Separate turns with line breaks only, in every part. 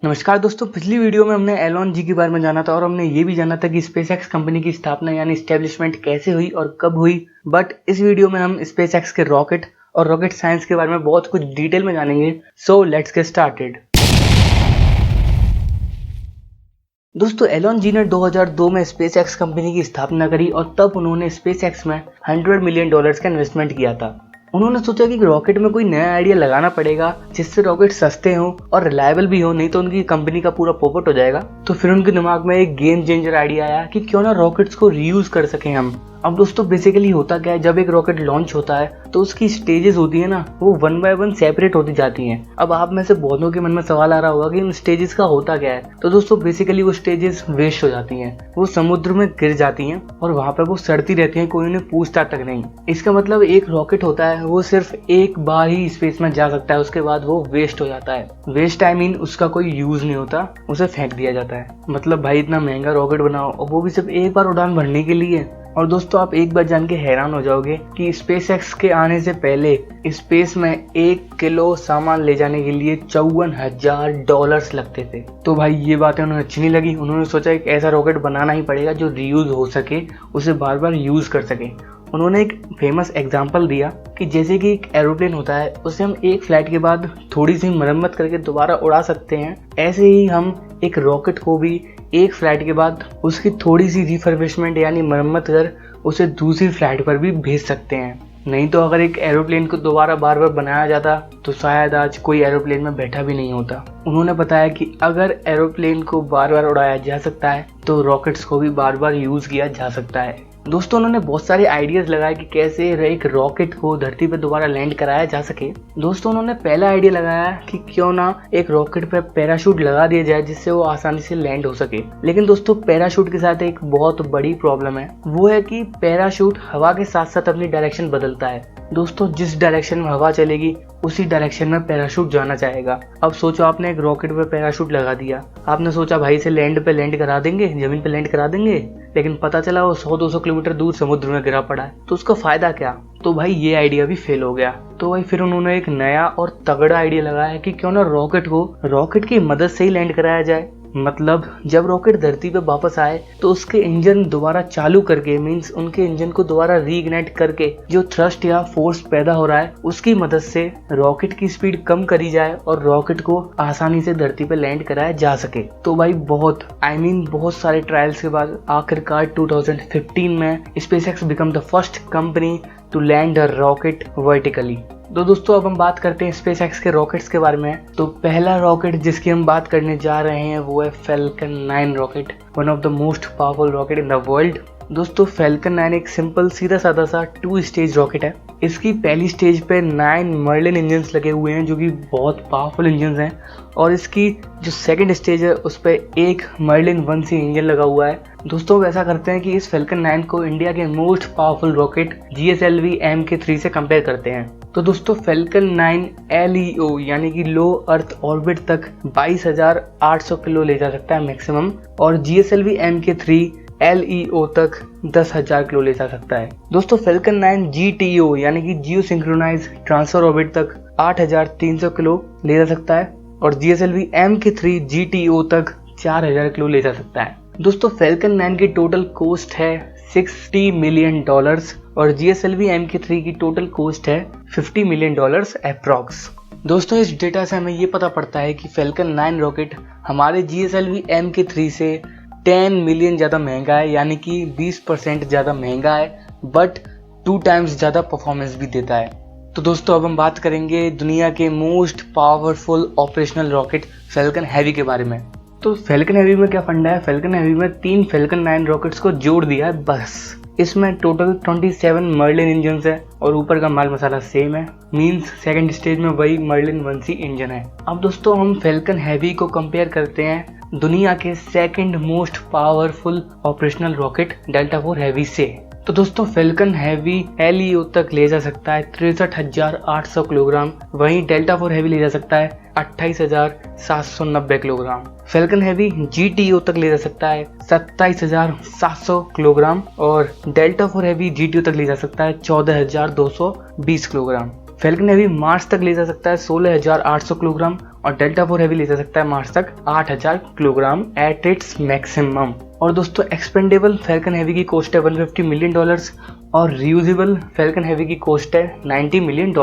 नमस्कार दोस्तों, पिछली वीडियो में हमने एलॉन जी के बारे में जाना था और हमने ये भी जाना था कि स्पेसएक्स कंपनी की स्थापना यानी एस्टेब्लिशमेंट कैसे हुई और कब हुई। बट इस वीडियो में हम स्पेसएक्स के रॉकेट और रॉकेट साइंस के बारे में बहुत कुछ डिटेल में जानेंगे। So let's get started. दोस्तों, एलॉन जी ने 2002 में स्पेसएक्स कंपनी की स्थापना करी और तब उन्होंने स्पेसएक्स में $100 मिलियन का इन्वेस्टमेंट किया था। उन्होंने सोचा कि रॉकेट में कोई नया आइडिया लगाना पड़ेगा जिससे रॉकेट सस्ते हों और रिलायबल भी हो, नहीं तो उनकी कंपनी का पूरा पोपट हो जाएगा। तो फिर उनके दिमाग में एक गेम चेंजर आइडिया आया कि क्यों ना रॉकेट्स को रीयूज कर सकें हम। अब दोस्तों, बेसिकली होता क्या है, जब एक रॉकेट लॉन्च होता है तो उसकी स्टेजेस होती है ना, वो 1 बाय 1 सेपरेट होती जाती हैं। अब आप में से बहुतों के मन में सवाल आ रहा होगा कि उन स्टेजेस का होता क्या है। तो दोस्तों, बेसिकली वो स्टेजेस वेस्ट हो जाती हैं, वो समुद्र में गिर जाती हैं और वहां पर वो सड़ती रहती हैं, कोई उन्हें पूछता तक नहीं। इसका मतलब एक रॉकेट होता है वो सिर्फ एक बार ही स्पेस में जा सकता है, उसके बाद वो वेस्ट हो जाता है। वेस्ट आई मीन उसका कोई यूज नहीं होता, उसे फेंक दिया जाता है। मतलब भाई, इतना महंगा रॉकेट बनाओ और वो भी सिर्फ एक बार उड़ान भरने के लिए। और दोस्तों, आप एक बात जान के हैरान हो जाओगे कि स्पेसएक्स के आने से पहले स्पेस में 1 किलो सामान ले जाने के लिए $54,000 लगते थे। तो भाई, ये बातें उन्हें अच्छी नहीं लगी। उन्होंने सोचा एक ऐसा रॉकेट बनाना ही पड़ेगा जो रीयूज हो सके, उसे बार बार यूज कर सके। उन्होंने एक फेमस एग्जाम्पल दिया कि जैसे कि एक एरोप्लेन होता है, उसे हम एक फ्लाइट के बाद थोड़ी सी मरम्मत करके दोबारा उड़ा सकते हैं, ऐसे ही हम एक रॉकेट को भी एक फ्लाइट के बाद उसकी थोड़ी सी रिफर्बिशमेंट यानी मरम्मत कर उसे दूसरी फ्लाइट पर भी भेज सकते हैं। नहीं तो अगर एक एरोप्लेन को दोबारा बार बार बनाया जाता तो शायद आज कोई एरोप्लेन में बैठा भी नहीं होता। उन्होंने बताया कि अगर एरोप्लेन को बार बार उड़ाया जा सकता है तो रॉकेट्स को भी बार बार यूज किया जा सकता है। दोस्तों, उन्होंने बहुत सारे आइडियाज लगाए कि कैसे एक रॉकेट को धरती पर दोबारा लैंड कराया जा सके। दोस्तों, उन्होंने पहला आइडिया लगाया कि क्यों ना एक रॉकेट पर पैराशूट लगा दिया जाए जिससे वो आसानी से लैंड हो सके। लेकिन दोस्तों, पैराशूट के साथ एक बहुत बड़ी प्रॉब्लम है, वो है कि पैराशूट हवा के साथ साथ अपनी डायरेक्शन बदलता है। दोस्तों, जिस डायरेक्शन में हवा चलेगी उसी डायरेक्शन में पैराशूट जाना चाहेगा। अब सोचो, आपने एक रॉकेट पे पैराशूट लगा दिया, आपने सोचा भाई इसे लैंड पे लैंड करा देंगे, जमीन पे लैंड करा देंगे, लेकिन पता चला वो 100-200 किलोमीटर दूर समुद्र में गिरा पड़ा है, तो उसका फायदा क्या। तो भाई, ये आइडिया भी फेल हो गया। तो भाई फिर उन्होंने एक नया और तगड़ा आइडिया लगाया कि क्यों ना रॉकेट को रॉकेट की मदद से ही लैंड कराया जाए। मतलब जब रॉकेट धरती पे वापस आए तो उसके इंजन दोबारा चालू करके, मींस उनके इंजन को दोबारा रीइग्नाइट करके जो थ्रस्ट या फोर्स पैदा हो रहा है उसकी मदद से रॉकेट की स्पीड कम करी जाए और रॉकेट को आसानी से धरती पे लैंड कराया जा सके। तो भाई बहुत सारे ट्रायल्स के बाद आखिरकार 2015 में SpaceX become the first company to land a rocket vertically. तो दोस्तों, अब हम बात करते हैं स्पेसएक्स के रॉकेट्स के बारे में। तो पहला रॉकेट जिसकी हम बात करने जा रहे हैं वो है falcon 9 rocket, one of the most powerful rocket in the world. दोस्तों, फैल्कन 9 एक सिंपल सीधा साधा सा 2 स्टेज रॉकेट है। इसकी पहली स्टेज पे 9 मर्लिन इंजन्स लगे हुए हैं जो कि बहुत पावरफुल इंजन्स हैं, और इसकी जो सेकंड स्टेज है उस पे एक मर्लिन 1C इंजन लगा हुआ है। दोस्तों, ऐसा करते हैं कि इस फैल्कन 9 को इंडिया के most powerful rocket GSLV Mk3 से कंपेयर करते हैं। तो दोस्तों, फैल्कन 9 LEO यानी कि लो अर्थ ऑर्बिट तक 22,800 किलो ले जा सकता है मैक्सिमम, और GSLV Mk3 LEO तक 10,000 किलो ले जा सकता है। दोस्तों, फैल्कन 9 GTO यानी कि जियो सिंक्रोनाइज ट्रांसफर ऑर्बिट तक 8,300 किलो ले जा सकता है, और GSLV Mk3 GTO तक 4,000 किलो ले जा सकता है। दोस्तों, फैल्कन 9 की टोटल कॉस्ट है $60 मिलियन और GSLV Mk3 की टोटल कॉस्ट है $50 मिलियन अप्रॉक्स। दोस्तों, इस डेटा से हमें ये पता पड़ता है कि फैल्कन 9 रॉकेट हमारे GSLV Mk3 से 10 मिलियन ज़्यादा महंगा है, यानी कि 20% ज़्यादा महंगा है, बट 2 टाइम्स ज़्यादा परफॉर्मेंस भी देता है। तो दोस्तों, अब हम बात करेंगे दुनिया के most powerful operational rocket falcon heavy के बारे में। तो फैल्कन हैवी में क्या फंडा है, फैल्कन हैवी में 3 फैल्कन 9 रॉकेट्स को जोड़ दिया है बस। इसमें टोटल 27 मर्लिन इंजन है और ऊपर का माल मसाला सेम है, मींस सेकंड स्टेज में वही मर्लिन 1C इंजन है। अब दोस्तों, हम फैल्कन हैवी को कंपेयर करते हैं दुनिया के second most powerful operational rocket delta 4 heavy से। तो दोस्तों, फैल्कन हैवी LEO तक ले जा सकता है 63,800 किलोग्राम, वहीं डेल्टा 4 हैवी ले जा सकता है 28,790 किलोग्राम। फैल्कन हैवी GTO तक ले जा सकता है 27,700 किलोग्राम, और डेल्टा 4 हैवी GTO तक ले जा सकता है 14,220 किलोग्राम। फैल्कन हैवी मार्स तक ले जा सकता है 16,800 किलोग्राम, और डेल्टा 4 हैवी ले जा सकता है मार्स तक 8000 किलोग्राम एट इट्स मैक्सिमम। और दोस्तों एक्सपेंडेबल फैल्कन हैवी की कॉस्ट है $150 मिलियन और रियूजेबल फैल्कन हैवी की कॉस्ट है $90 million.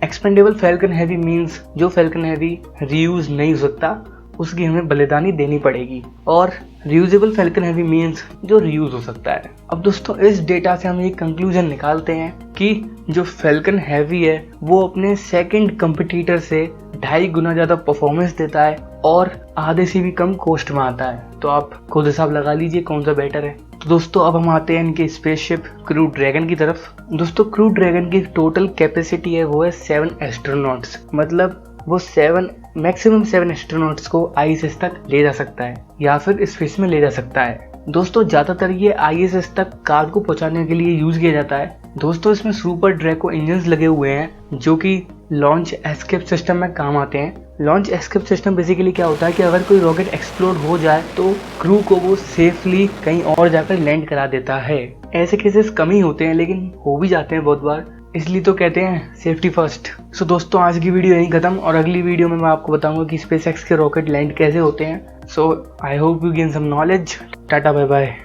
Expendable Falcon Heavy means जो फैल्कन हैवी रीयूज नहीं हो सकता उसकी हमें बलिदानी देनी पड़ेगी, और रियूजेबल फैल्कन हैवी मींस जो रीयूज हो सकता है। अब दोस्तों इस डेटा से हम एक कंक्लूजन निकालते हैं कि जो फैल्कन हैवी है वो अपने सेकंड कंपटीटर से 2.5 गुना ज्यादा परफॉर्मेंस देता है और आधे से भी कम कॉस्ट में आता है। तो आप खुद हिसाब लगा लीजिए कौन सा बेटर है। तो दोस्तों अब हम आते हैं इनके स्पेसशिप क्रू ड्रैगन की तरफ। दोस्तों क्रू ड्रैगन की टोटल कैपेसिटी है वो है 7 एस्ट्रोनॉट्स, मतलब वो मैक्सिमम 7 एस्ट्रोनॉट्स को ISS तक ले जा सकता है या फिर स्पेस में ले जा सकता है। दोस्तों ज्यादातर ये ISS तक कार्गो पहुंचाने के लिए यूज किया जाता है। दोस्तों इसमें सुपर ड्रैको इंजन्स लगे हुए हैं जो कि लॉन्च एस्केप सिस्टम में काम आते हैं। लॉन्च एस्केप सिस्टम बेसिकली क्या होता है कि अगर कोई रॉकेट एक्सप्लोड हो जाए तो क्रू को वो सेफली कहीं और जाकर लैंड करा देता है। ऐसे केसेस कम ही होते हैं लेकिन हो भी जाते हैं बहुत बार, इसलिए तो कहते हैं सेफ्टी फर्स्ट। सो दोस्तों आज की वीडियो यहीं खत्म, और अगली वीडियो में मैं आपको बताऊंगा कि SpaceX के रॉकेट लैंड कैसे होते हैं। So I hope you gain some knowledge. Tata bye bye.